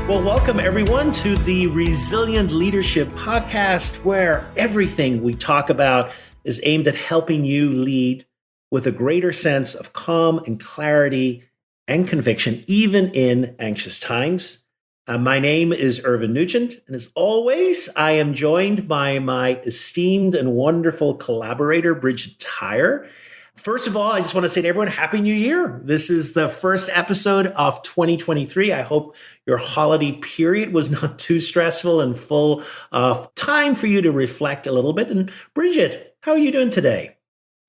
Well, welcome everyone to the Resilient Leadership Podcast, where everything we talk about is aimed at helping you lead with a greater sense of calm and clarity and conviction, even in anxious times. My name is Irvine Nugent, and as always, I am joined by my esteemed and wonderful collaborator, Bridget Tyre. First of all, I just want to say to everyone, Happy New Year. This is the first episode of 2023. I hope your holiday period was not too stressful and full of time for you to reflect a little bit. And Bridget, how are you doing today?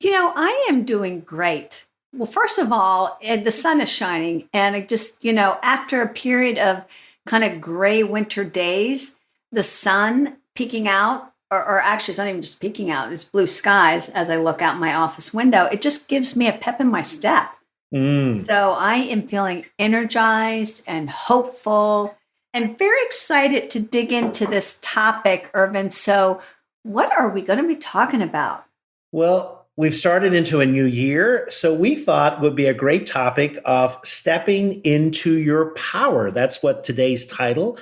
I am doing great. Well, first of all, the sun is shining. And it just, after a period of kind of gray winter days, the sun peeking out, or actually it's not even just peeking out, it's blue skies as I look out my office window. It just gives me a pep in my step. So I am feeling energized and hopeful and very excited to dig into this topic, Irvine. So what are we going to be talking about? Well, we've started into a new year, so we thought it would be a great topic of stepping into your power. That's what today's title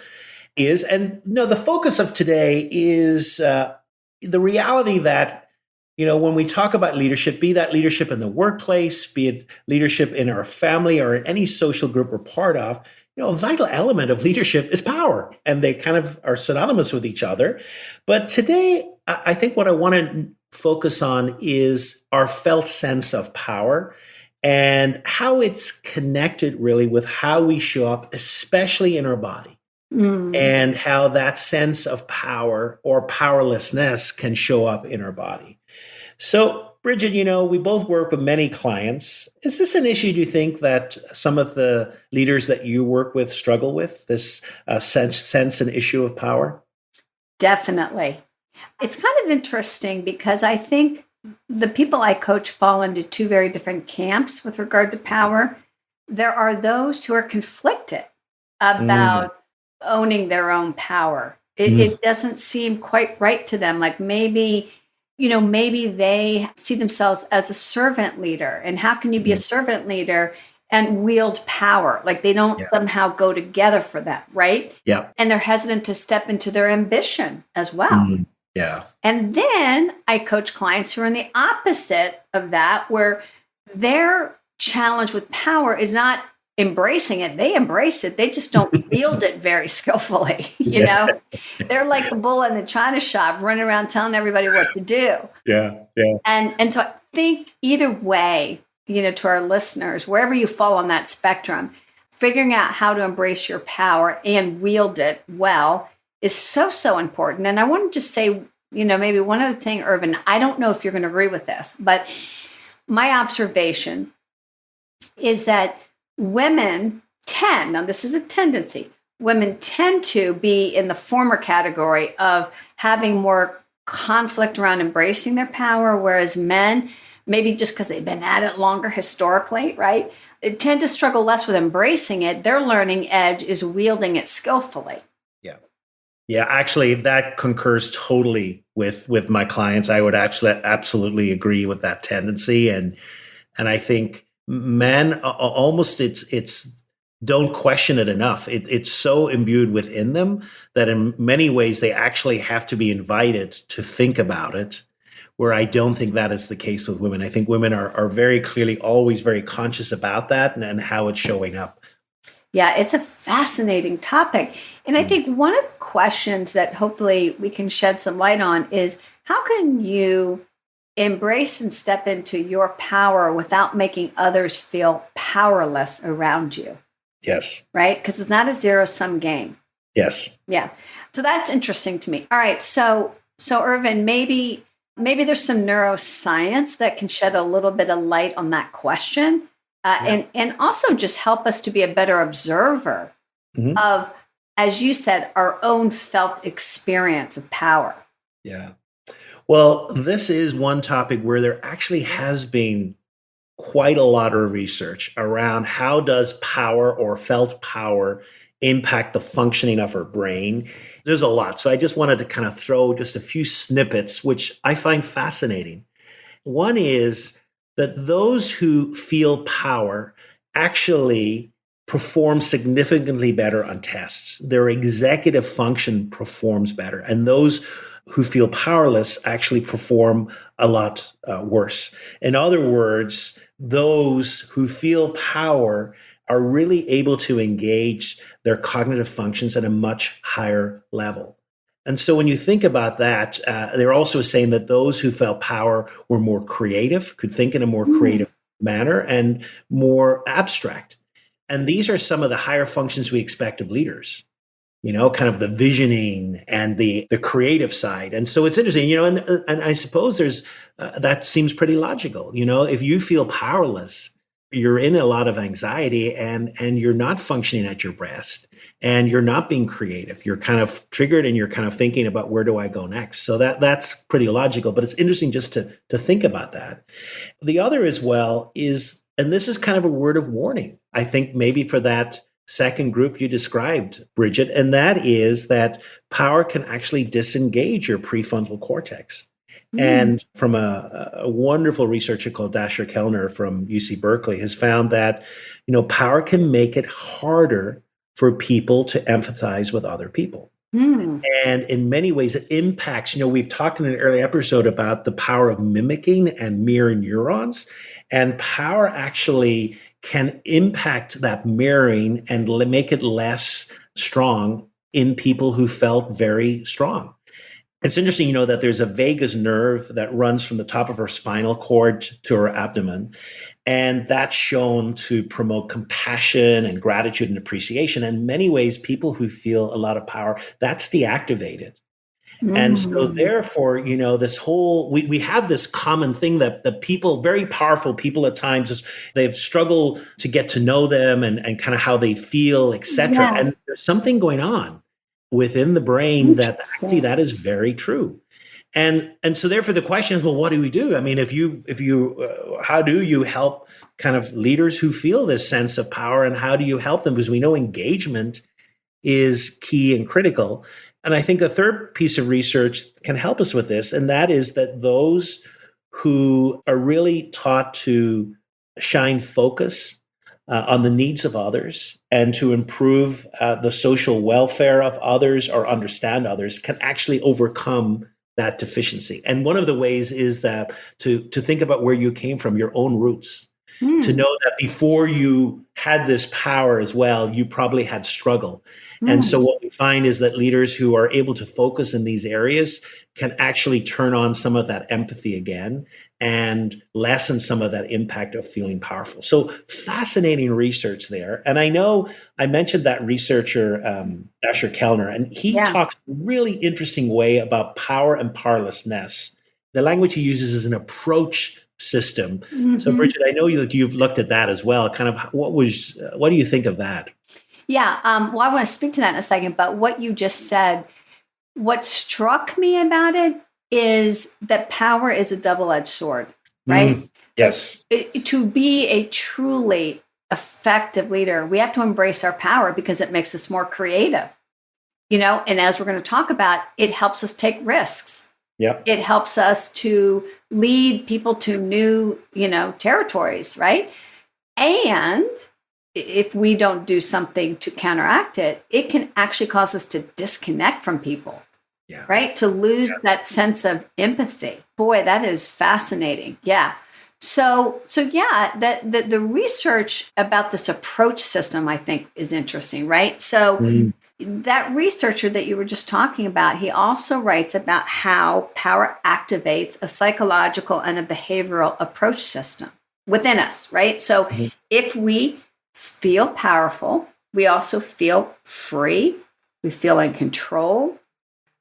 is. And the focus of today is the reality that, when we talk about leadership, be that leadership in the workplace, be it leadership in our family or in any social group we're part of, a vital element of leadership is power, and they kind of are synonymous with each other. But today, I think what I want to focus on is our felt sense of power and how it's connected really with how we show up, especially in our body. And how that sense of power or powerlessness can show up in our body. So, Bridget, we both work with many clients. Is this an issue, do you think, that some of the leaders that you work with struggle with, this sense and issue of power? Definitely. It's kind of interesting because I think the people I coach fall into two very different camps with regard to power. There are those who are conflicted about owning their own power. It doesn't seem quite right to them. Like maybe they see themselves as a servant leader. And how can you be a servant leader and wield power? Like they don't somehow go together for that, right? Yeah. And they're hesitant to step into their ambition as well. Yeah. And then I coach clients who are in the opposite of that, where their challenge with power is not embracing it. They embrace it. They just don't wield it very skillfully. They're like the bull in the china shop running around telling everybody what to do. Yeah. And so I think either way, to our listeners, wherever you fall on that spectrum, figuring out how to embrace your power and wield it well is so, so important. And I want to just say, maybe one other thing, Irvine, I don't know if you're going to agree with this, but my observation is that women tend, now this is a tendency, women tend to be in the former category of having more conflict around embracing their power, whereas men, maybe just because they've been at it longer historically, right, they tend to struggle less with embracing it. Their learning edge is wielding it skillfully. Yeah, actually, that concurs totally with my clients. I would absolutely agree with that tendency. And I think men almost it's don't question it enough. It's so imbued within them that in many ways they actually have to be invited to think about it, where I don't think that is the case with women. I think women are very clearly always very conscious about that and how it's showing up. Yeah, it's a fascinating topic. And I think one of the questions that hopefully we can shed some light on is how can you embrace and step into your power without making others feel powerless around you? Yes. Right? Because it's not a zero-sum game. Yes. Yeah. So that's interesting to me. All right. So Irvine, maybe there's some neuroscience that can shed a little bit of light on that question. And also just help us to be a better observer of, as you said, our own felt experience of power. Yeah. Well, this is one topic where there actually has been quite a lot of research around how does power or felt power impact the functioning of our brain. There's a lot. So I just wanted to kind of throw just a few snippets, which I find fascinating. One is that those who feel power actually perform significantly better on tests. Their executive function performs better. And those who feel powerless actually perform a lot worse. In other words, those who feel power are really able to engage their cognitive functions at a much higher level. And so when you think about that, they're also saying that those who felt power were more creative, could think in a more creative manner, and more abstract. And these are some of the higher functions we expect of leaders, kind of the visioning and the creative side. And so it's interesting, and I suppose that seems pretty logical. If you feel powerless, you're in a lot of anxiety and you're not functioning at your best and you're not being creative. You're kind of triggered and you're kind of thinking about where do I go next? So that's pretty logical, but it's interesting just to think about that. The other as well is, and this is kind of a word of warning, I think maybe for that second group you described, Bridget, and that is that power can actually disengage your prefrontal cortex. And from a wonderful researcher called Dasher Kellner from UC Berkeley has found that, power can make it harder for people to empathize with other people. And in many ways, it impacts, we've talked in an early episode about the power of mimicking and mirror neurons. And power actually can impact that mirroring and make it less strong in people who felt very strong. It's interesting, that there's a vagus nerve that runs from the top of her spinal cord to her abdomen. And that's shown to promote compassion and gratitude and appreciation. In many ways, people who feel a lot of power, that's deactivated. And so therefore, this whole, we have this common thing that the people, very powerful people at times, they've struggled to get to know them and kind of how they feel, et cetera. Yeah. And there's something going on within the brain that actually that is very true. And so therefore the question is, well, what do we do? I mean, how do you help kind of leaders who feel this sense of power, and how do you help them? Because we know engagement is key and critical. And I think a third piece of research can help us with this, and that is that those who are really taught to shine focus on the needs of others and to improve the social welfare of others or understand others can actually overcome that deficiency. And one of the ways is that to think about where you came from, your own roots, to know that before you had this power as well, you probably had struggle. And so what we find is that leaders who are able to focus in these areas can actually turn on some of that empathy again and lessen some of that impact of feeling powerful. So fascinating research there. And I know I mentioned that researcher, Dasher Kellner, and he talks a really interesting way about power and powerlessness. The language he uses is an approach system. So Bridget, I know you've looked at that as well. Kind of what do you think of that? Yeah. Well, I want to speak to that in a second, but what you just said, what struck me about it is that power is a double-edged sword, right? Yes. To be a truly effective leader, we have to embrace our power because it makes us more creative, and as we're going to talk about, it helps us take risks. Yep. It helps us to lead people to new, territories, right? And if we don't do something to counteract it, it can actually cause us to disconnect from people, right? To lose that sense of empathy. Boy, that is fascinating. Yeah. So the research about this approach system, I think, is interesting, right? So that researcher that you were just talking about, he also writes about how power activates a psychological and a behavioral approach system within us, right? So if we feel powerful, we also feel free, we feel in control,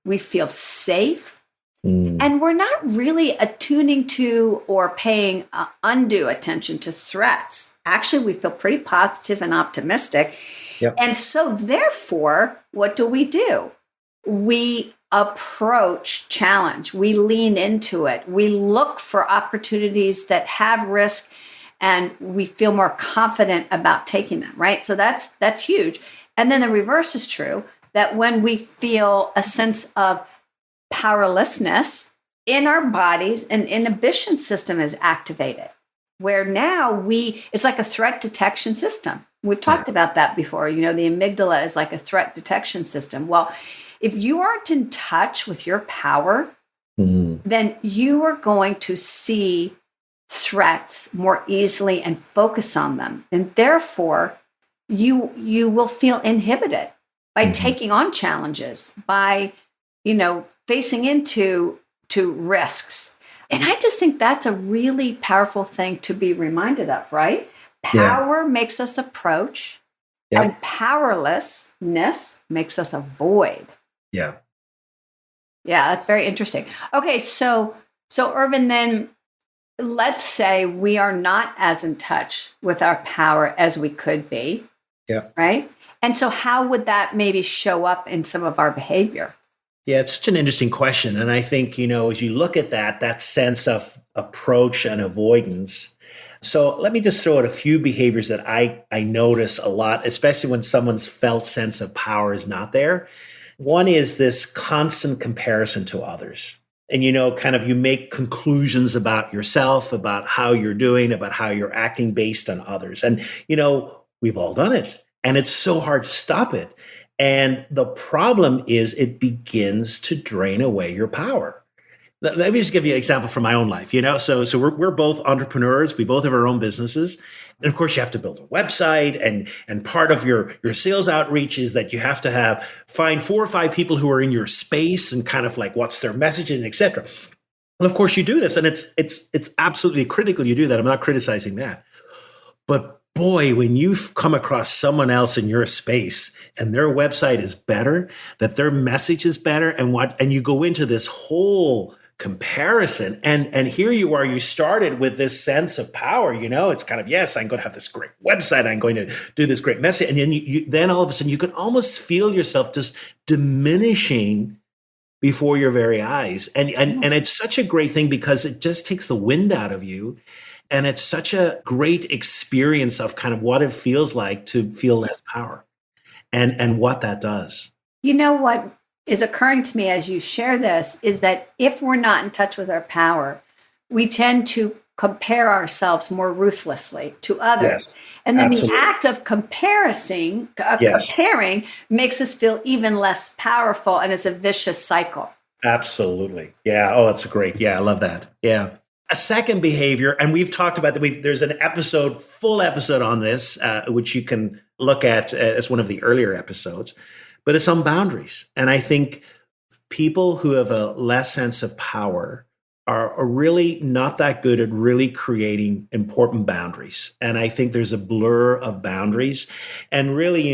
we feel safe, and we're not really attuning to or paying undue attention to threats. Actually, we feel pretty positive and optimistic. Yep. And so therefore, what do? We approach challenge. We lean into it. We look for opportunities that have risk, and we feel more confident about taking them, right? So that's huge. And then the reverse is true, that when we feel a sense of powerlessness in our bodies, an inhibition system is activated, where now it's like a threat detection system. We've Yeah. talked about that before. The amygdala is like a threat detection system. Well, if you aren't in touch with your power, Mm. then you are going to see threats more easily and focus on them. And therefore, you will feel inhibited by Mhm. taking on challenges, by facing into to risks. And I just think that's a really powerful thing to be reminded of, right? Yeah. Power makes us approach, and Yep. powerlessness makes us avoid. Yeah. Yeah, that's very interesting. Okay, so Irvin, then let's say we are not as in touch with our power as we could be, Yeah. right? And so how would that maybe show up in some of our behavior? Yeah, it's such an interesting question. And I think, as you look at that sense of approach and avoidance. So let me just throw out a few behaviors that I notice a lot, especially when someone's felt sense of power is not there. One is this constant comparison to others. And, kind of you make conclusions about yourself, about how you're doing, about how you're acting based on others. And, we've all done it. And it's so hard to stop it. And the problem is it begins to drain away your power. Let me just give you an example from my own life. So we're both entrepreneurs. We both have our own businesses. And of course, you have to build a website, and part of your sales outreach is that you have to find 4 or 5 people who are in your space and kind of like what's their message and et cetera. And of course, you do this, and it's absolutely critical you do that. I'm not criticizing that. But boy, when you've come across someone else in your space and their website is better, that their message is better, and you go into this whole comparison, and here you are, you started with this sense of power, it's kind of, yes, I'm going to have this great website, I'm going to do this great message. And then then all of a sudden you can almost feel yourself just diminishing before your very eyes. And it's such a great thing because it just takes the wind out of you. And it's such a great experience of kind of what it feels like to feel less power and what that does. What is occurring to me as you share this is that if we're not in touch with our power, we tend to compare ourselves more ruthlessly to others. Yes, And then the absolutely. act of Yes, comparing makes us feel even less powerful, and it's a vicious cycle. absolutely. Yeah. Oh, it's great. Yeah, I love that. Yeah. A second behavior, and we've talked about that. There's an full episode on this, which you can look at as one of the earlier episodes, but it's on boundaries. And I think people who have a less sense of power are really not that good at really creating important boundaries. And I think there's a blur of boundaries. And really,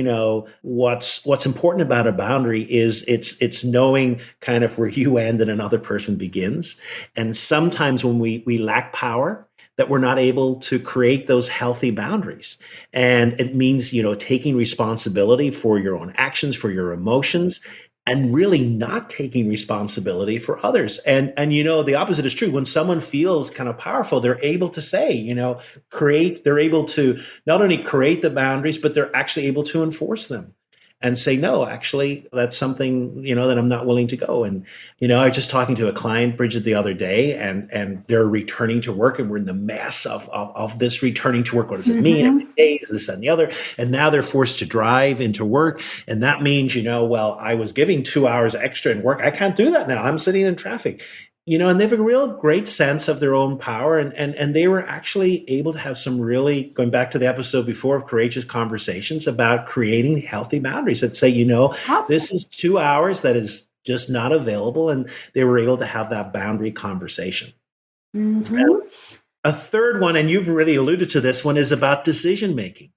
what's important about a boundary is it's knowing kind of where you end and another person begins. And sometimes when we lack power, that we're not able to create those healthy boundaries. And it means, taking responsibility for your own actions, for your emotions, and really not taking responsibility for others. And the opposite is true. When someone feels kind of powerful, they're able to say, they're able to not only create the boundaries, but they're actually able to enforce them and say, no, actually, that's something, that I'm not willing to go. And, I was just talking to a client, Bridget, the other day, and they're returning to work, and we're in the mess of this returning to work. What does it mean? How many days, this and the other? And now they're forced to drive into work. And that means, well, I was giving 2 hours extra in work. I can't do that now. I'm sitting in traffic. And they have a real great sense of their own power. And they were actually able to have some really, going back to the episode before, of courageous conversations about creating healthy boundaries that say, Awesome. this is 2 hours that is just not available. And they were able to have that boundary conversation. Mm-hmm. A third one, and you've already alluded to this one, is about decision making.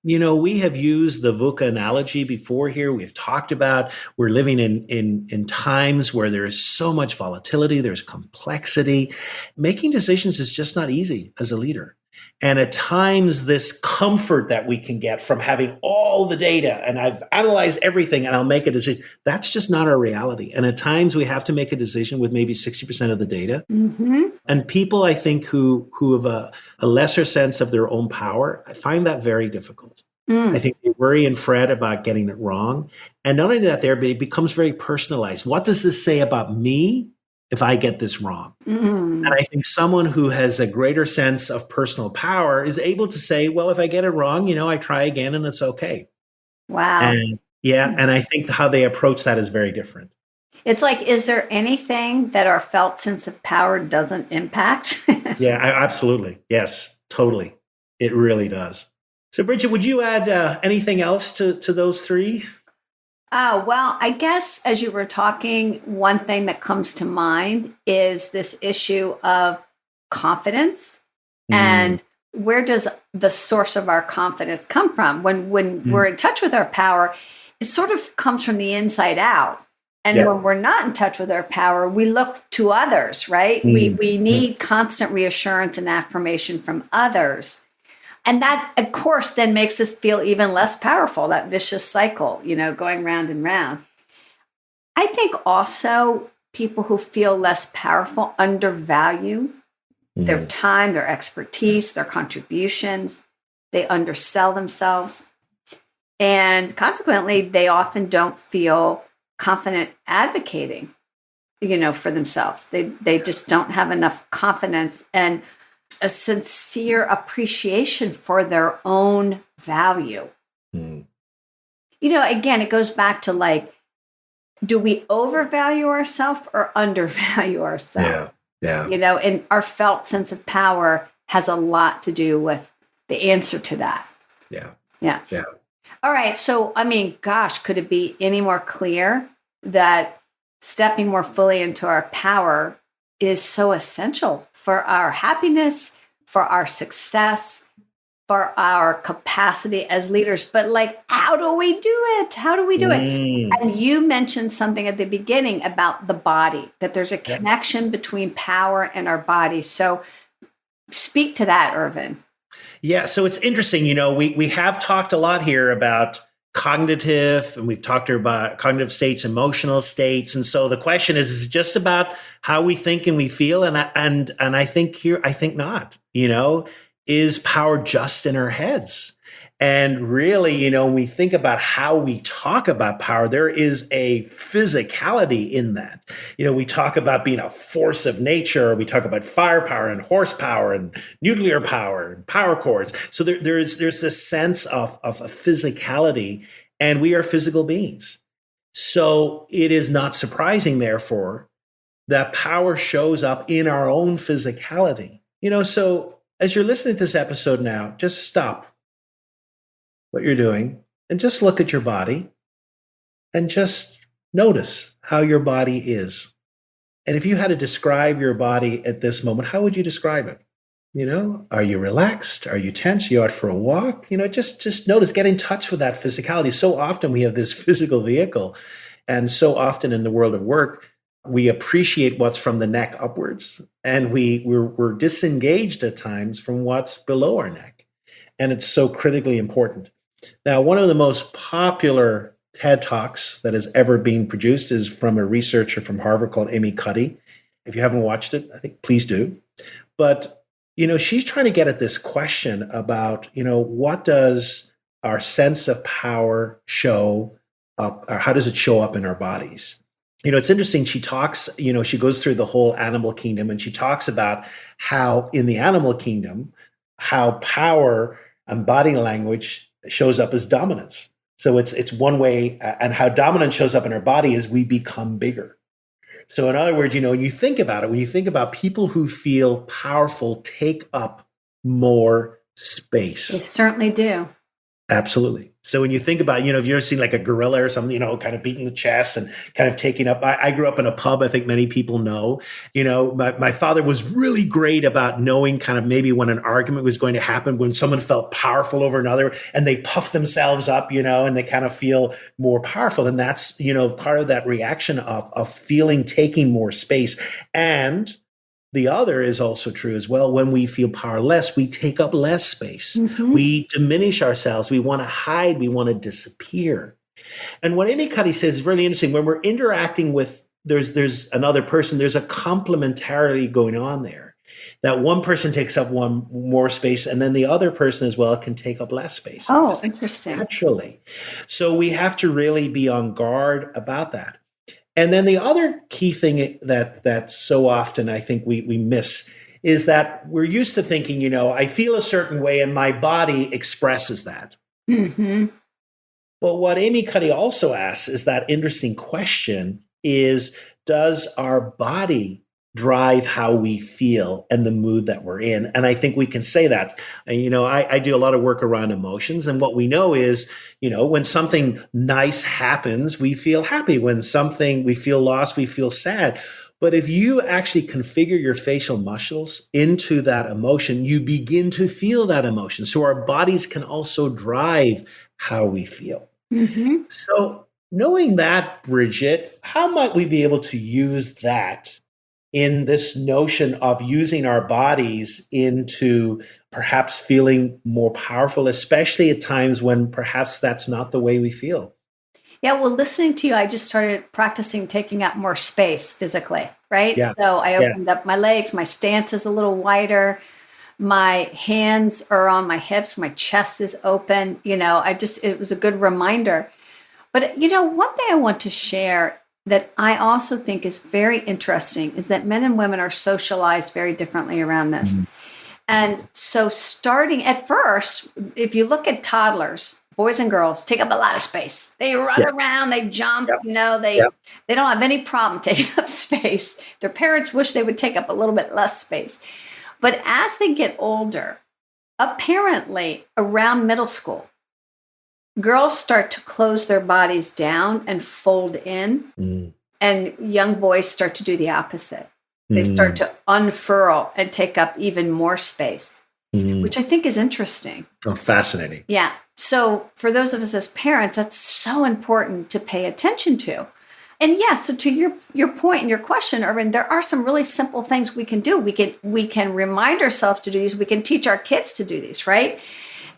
We have used the VUCA analogy before here. We've talked about we're living in times where there is so much volatility, there's complexity. Making decisions is just not easy as a leader. And at times, this comfort that we can get from having all the data and I've analyzed everything and I'll make a decision, that's just not our reality. And at times, we have to make a decision with maybe 60% of the data. Mm-hmm. And people, I think, who have a lesser sense of their own power, I find that very difficult. I think they worry and fret about getting it wrong. And not only that, but it becomes very personalized. What does this say about me if I get this wrong. And Mm. I think someone who has a greater sense of personal power is able to say, well, if I get it wrong, I try again and it's okay. Wow. And yeah, and I think how they approach that is very different. It's like, is there anything that our felt sense of power doesn't impact? Yeah, absolutely. Yes, totally. It really does. So, Bridget, would you add anything else to those three? Oh, well, I guess as you were talking, one thing that comes to mind is this issue of confidence Mm, and where does the source of our confidence come from? When mm, we're in touch with our power, it sort of comes from the inside out. And yeah. when we're not in touch with our power, we look to others, right? Mm, We mm, need constant reassurance and affirmation from others. And that, of course, then makes us feel even less powerful, that vicious cycle, going round and round. I think also people who feel less powerful undervalue their mm. time, their expertise, their contributions. They undersell themselves. And consequently, they often don't feel confident advocating, for themselves. They just don't have enough confidence and a sincere appreciation for their own value. Mm. Again, it goes back to like, do we overvalue ourselves or undervalue ourselves? Yeah, yeah, And our felt sense of power has a lot to do with the answer to that. yeah, Yeah. yeah. All right. So, I mean, gosh, could it be any more clear that stepping more fully into our power is so essential for our happiness, for our success, for our capacity as leaders? But, like, how do we do it? How do we do it? Mm. And you mentioned something at the beginning about the body, that there's a Yeah. connection between power and our body. So, speak to that, Irvin. Yeah, so it's interesting. We have talked a lot here about cognitive, and we've talked about cognitive states, emotional states, and so the question is it just about how we think and we feel? And I think I think not. Is power just in our heads? And really, when we think about how we talk about power, there is a physicality in that. We talk about being a force of nature. We talk about firepower and horsepower and nuclear power and power chords. So there's this sense of a physicality, and we are physical beings. So it is not surprising, therefore, that power shows up in our own physicality. So as you're listening to this episode now, just stop what you're doing and just look at your body and just notice how your body is. And if you had to describe your body at this moment, how would you describe it? Are you relaxed? Are you tense? Are you out for a walk? Just notice, get in touch with that physicality. So often we have this physical vehicle, and so often in the world of work, we appreciate what's from the neck upwards, and we're disengaged at times from what's below our neck, and it's so critically important. Now, one of the most popular TED Talks that has ever been produced is from a researcher from Harvard called Amy Cuddy. If you haven't watched it, I think please do. But, she's trying to get at this question about, what does our sense of power show up, or how does it show up in our bodies? It's interesting. She talks, she goes through the whole animal kingdom, and she talks about how in the animal kingdom, how power and body language shows up as dominance. So it's one way, and how dominance shows up in our body is we become bigger. So in other words, when you think about it, when you think about people who feel powerful, take up more They space. certainly do. Absolutely. So when you think about, if you've ever seen like a gorilla or something, kind of beating the chest and kind of taking up, I grew up in a pub. I think many people know, my father was really great about knowing kind of maybe when an argument was going to happen, when someone felt powerful over another and they puff themselves up, and they kind of feel more powerful. And that's, part of that reaction of feeling, taking more space. And the other is also true as well. When we feel powerless, we take up less space. Mm-hmm. We diminish ourselves. We want to hide. We want to disappear. And what Amy Cuddy says is really interesting. When we're interacting with, there's another person, there's a complementarity going on there. That one person takes up one more space, and then the other person as well can take up less space. Oh, interesting. Naturally. So we have to really be on guard about that. And then the other key thing that so often I think we miss is that we're used to thinking, I feel a certain way and my body expresses that. Mm-hmm. But what Amy Cuddy also asks is that interesting question is, does our body drive how we feel and the mood that we're in? And I think we can say that. And, I do a lot of work around emotions. And what we know is, when something nice happens, we feel happy. When something we feel lost, we feel sad. But if you actually configure your facial muscles into that emotion, you begin to feel that emotion. So our bodies can also drive how we feel. Mm-hmm. So, knowing that, Bridget, how might we be able to use that in this notion of using our bodies into perhaps feeling more powerful, especially at times when perhaps that's not the way we feel? Yeah, well, listening to you, I just started practicing taking up more space physically, right? Yeah. So I Yeah. opened up my legs, my stance is a little wider, my hands are on my hips, my chest is open. It was a good reminder. But, one thing I want to share that I also think is very interesting is that men and women are socialized very differently around this. Mhm. And so, starting at first, if you look at toddlers, boys and girls take up a lot of space. They run Yeah. around, they jump, Yeah. they Yeah. they don't have any problem taking up space. Their parents wish they would take up a little bit less space. But as they get older, apparently around middle school, girls start to close their bodies down and fold in, Mm. and young boys start to do the opposite. They start Mm. to unfurl and take up even more space, Mm. which I think is interesting. Oh, fascinating. Yeah. So for those of us as parents, that's so important to pay attention to. And yeah, so to your point and your question, Irvin, there are some really simple things we can do. We can remind ourselves to do these. We can teach our kids to do these, right?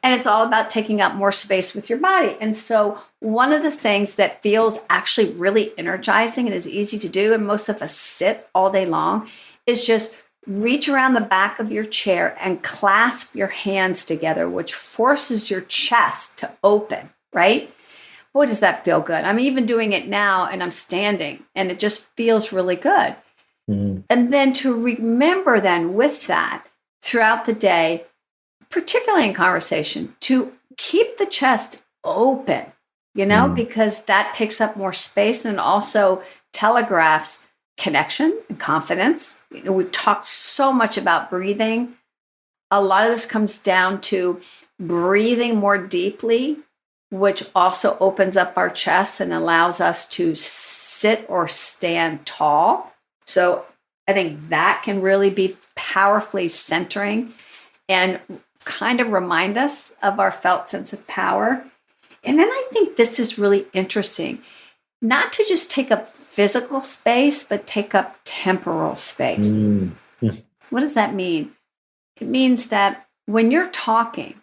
And it's all about taking up more space with your body. And so one of the things that feels actually really energizing and is easy to do, and most of us sit all day long, is just reach around the back of your chair and clasp your hands together, which forces your chest to open, right? Boy, does that feel good. I'm even doing it now and I'm standing and it just feels really good. Mm. And then to remember then with that throughout the day, particularly in conversation, to keep the chest open, because that takes up more space and also telegraphs connection and confidence. We've talked so much about breathing. A lot of this comes down to breathing more deeply, which also opens up our chest and allows us to sit or stand tall. So I think that can really be powerfully centering and kind of remind us of our felt sense of power. And then I think this is really interesting, not to just take up physical space, but take up temporal space. Mm. What does that mean? It means that when you're talking,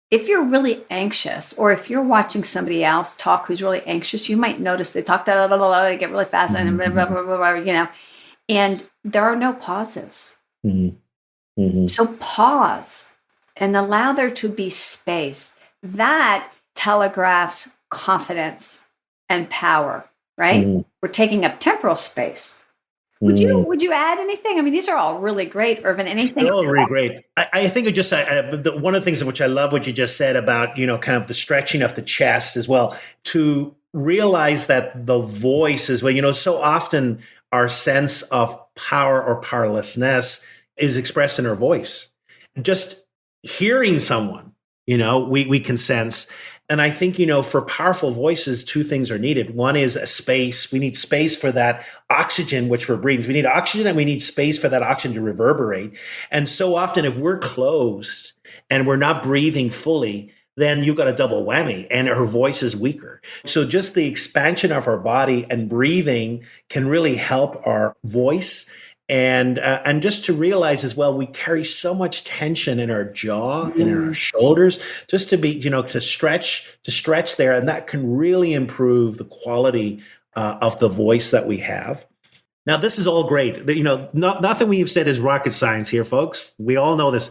if you're really anxious, or if you're watching somebody else talk who's really anxious, you might notice they talk, they get really fast, and blah, blah, blah, blah, blah, and there are no pauses. Mm. Mm-hmm. So pause and allow there to be space. That telegraphs confidence and power, right? Mm. We're taking up temporal space. Would you add anything? I mean, these are all really great, Irvin. Anything? Oh, really great. I think it just one of the things in which I love what you just said about, kind of the stretching of the chest as well, to realize that the voice is, well, so often our sense of power or powerlessness is expressed in our voice. Just hearing someone, we can sense. And I think, for powerful voices, two things are needed. One is a space. We need space for that oxygen, which we're breathing. We need oxygen and we need space for that oxygen to reverberate. And so often if we're closed and we're not breathing fully, then you've got a double whammy and her voice is weaker. So just the expansion of our body and breathing can really help our voice. And just to realize as well, we carry so much tension in our jaw and in our shoulders, just to be, to stretch there. And that can really improve the quality of the voice that we have. Now, this is all great. Nothing we've said is rocket science here, folks. We all know this.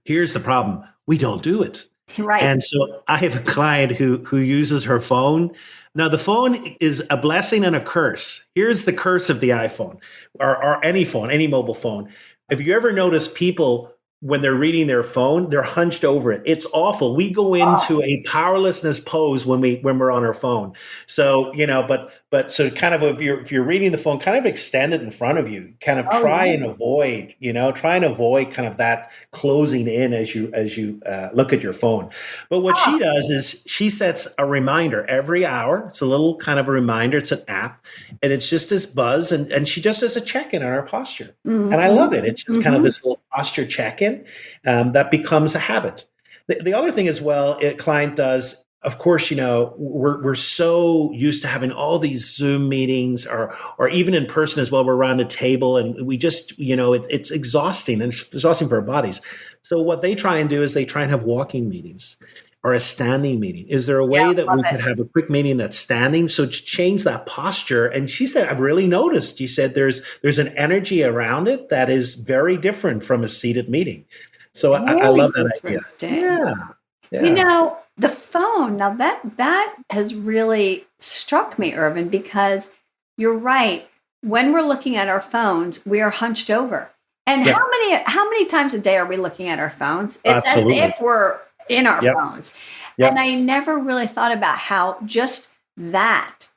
Here's the problem. We don't do it. Right. And so I have a client who uses her phone. Now the phone is a blessing and a curse. Here's the curse of the iPhone or any phone, any mobile phone. If you ever notice people when they're reading their phone, they're hunched over it. It's awful. We go into a powerlessness pose when we're on our phone. So, but so kind of if you're reading the phone, kind of extend it in front of you. Kind of Oh, try yeah. and avoid, try and avoid kind of that closing in as you look at your phone. But what she does is she sets a reminder every hour. It's a little kind of a reminder. It's an app, and it's just this buzz, and she just does a check-in on our posture. And I love Mhm. it. It's just kind of Mhm. this little posture check-in that becomes a habit. The other thing as well, a client does. Of course, we're so used to having all these Zoom meetings, or even in person as well. We're around a table, and we just it's exhausting, and it's exhausting for our bodies. So what they try and do is they try and have walking meetings or a standing meeting. Is there a Yeah, way that love we it. could have a quick meeting that's standing? So to change that posture. And she said, I've really noticed, you said there's an energy around it that is very different from a seated meeting. So I Very love that idea. interesting. Yeah. Yeah. The phone, now that has really struck me, Irvin, because you're right. When we're looking at our phones, we are hunched over. And Yep. how many times a day are we looking at our phones? It's as Absolutely. if we're in our Yep. phones. And Yep. I never really thought about how just that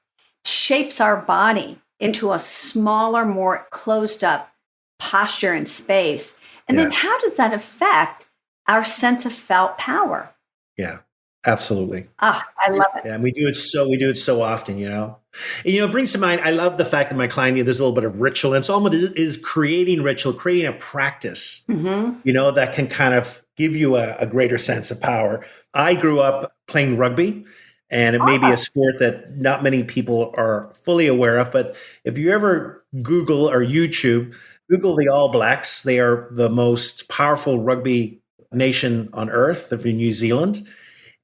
shapes our body into a smaller, more closed up posture and space. And then Yeah. how does that affect our sense of felt power? Yeah. Absolutely. Ah, I love it. Yeah, and we do it so often, it brings to mind, I love the fact that my client, there's a little bit of ritual, and it's almost is creating ritual, creating a practice, Hmm. that can kind of give you a greater sense of power. I grew up playing rugby, and it may be a sport that not many people are fully aware of, but if you ever Google or Google the All Blacks, they are the most powerful rugby nation on earth. They're from New Zealand.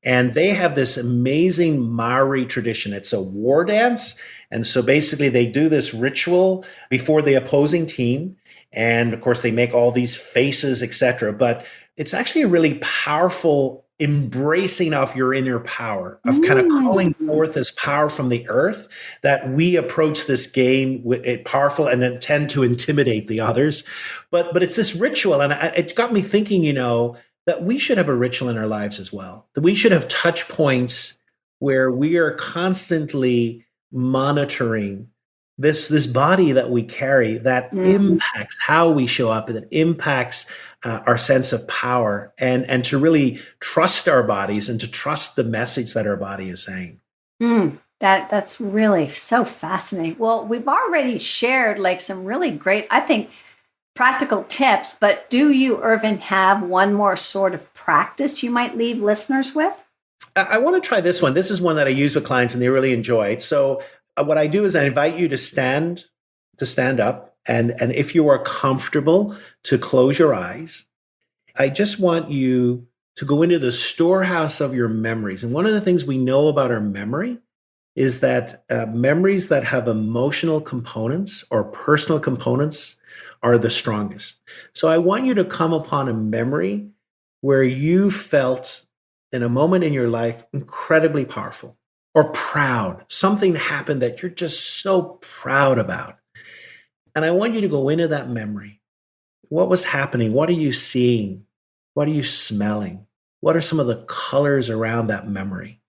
And they have this amazing Maori tradition. It's a war dance. And so basically, they do this ritual before the opposing team. And of course, they make all these faces, etc. But it's actually a really powerful embracing of your inner power, of kind of calling Mm. forth this power from the earth, that we approach this game with it powerful and then tend to intimidate the others. But it's this ritual. And it got me thinking, that we should have a ritual in our lives as well, that we should have touch points where we are constantly monitoring this body that we carry that Mm. impacts how we show up, that impacts our sense of power, and to really trust our bodies and to trust the message that our body is saying. Mm. That's really so fascinating. Well, we've already shared like some really great, I think, practical tips, but do you, Irvin, have one more sort of practice you might leave listeners with? I want to try this one. This is one that I use with clients and they really enjoy it. So what I do is I invite you to stand up, and if you are comfortable, to close your eyes. I just want you to go into the storehouse of your memories. And one of the things we know about our memory is that memories that have emotional components or personal components are the strongest. So I want you to come upon a memory where you felt in a moment in your life incredibly powerful or proud. Something happened that you're just so proud about. And I want you to go into that memory. What was happening? What are you seeing? What are you smelling? What are some of the colors around that memory?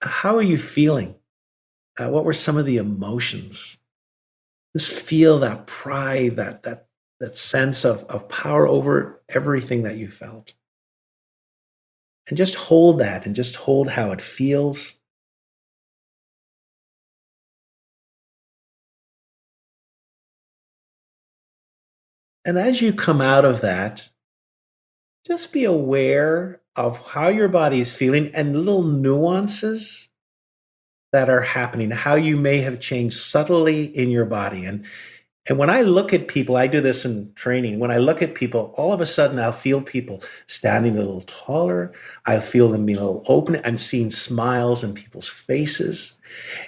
How are you feeling? What were some of the emotions? Just feel that pride, that sense of power over everything that you felt. And just hold that and just hold how it feels. And as you come out of that, just be aware of how your body is feeling and little nuances that are happening, how you may have changed subtly in your body. And when I look at people, I do this in training. When I look at people, all of a sudden I'll feel people standing a little taller. I feel them being a little open. I'm seeing smiles in people's faces.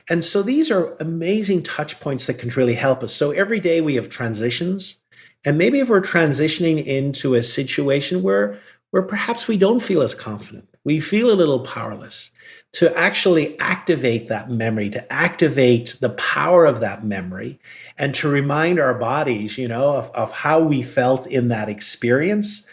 And so these are amazing touch points that can really help us. So every day we have transitions. And maybe if we're transitioning into a situation where where perhaps we don't feel as confident, we feel a little powerless, to actually activate that memory, to activate the power of that memory, and to remind our bodies, of how we felt in that experience,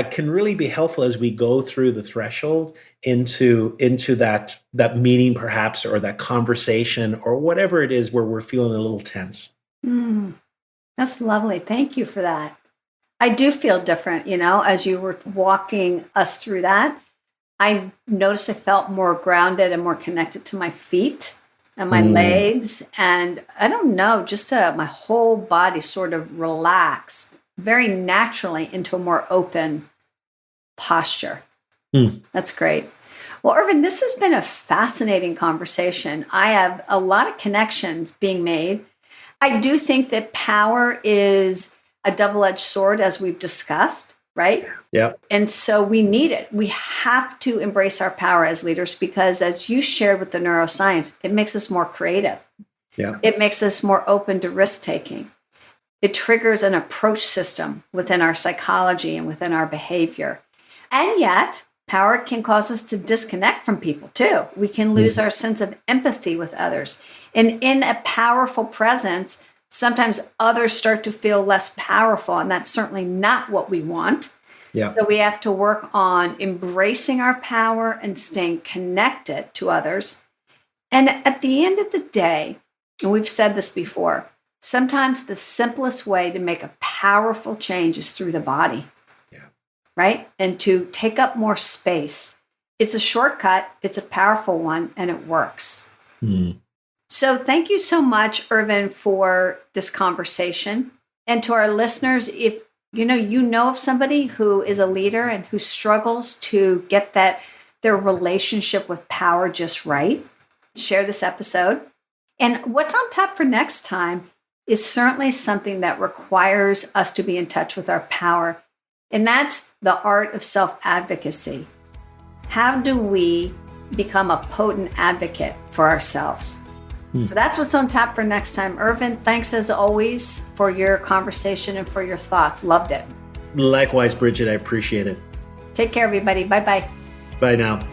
can really be helpful as we go through the threshold into that meeting, perhaps, or that conversation, or whatever it is where we're feeling a little tense. That's lovely. Thank you for that. I do feel different, as you were walking us through that. I noticed I felt more grounded and more connected to my feet and my legs. And I don't know, just my whole body sort of relaxed very naturally into a more open posture. That's great. Well, Irvine, this has been a fascinating conversation. I have a lot of connections being made. I do think that power is a double-edged sword, as we've discussed, right? Yeah. And so we need it. We have to embrace our power as leaders because, as you shared with the neuroscience, it makes us more creative. Yeah. It makes us more open to risk-taking. It triggers an approach system within our psychology and within our behavior. And yet, power can cause us to disconnect from people too. We can lose our sense of empathy with others. And in a powerful presence, sometimes others start to feel less powerful, and that's certainly not what we want. Yeah. So we have to work on embracing our power and staying connected to others. And at the end of the day, and we've said this before, sometimes the simplest way to make a powerful change is through the body. Right? And to take up more space. It's a shortcut, it's a powerful one, and it works. So thank you so much, Irvine, for this conversation. And to our listeners, if you know of somebody who is a leader and who struggles to get their relationship with power just right, share this episode. And what's on tap for next time is certainly something that requires us to be in touch with our power. And that's the art of self-advocacy. How do we become a potent advocate for ourselves? So that's what's on tap for next time. Irvine, thanks as always for your conversation and for your thoughts. Loved it. Likewise, Bridget, I appreciate it. Take care, everybody. Bye-bye. Bye now.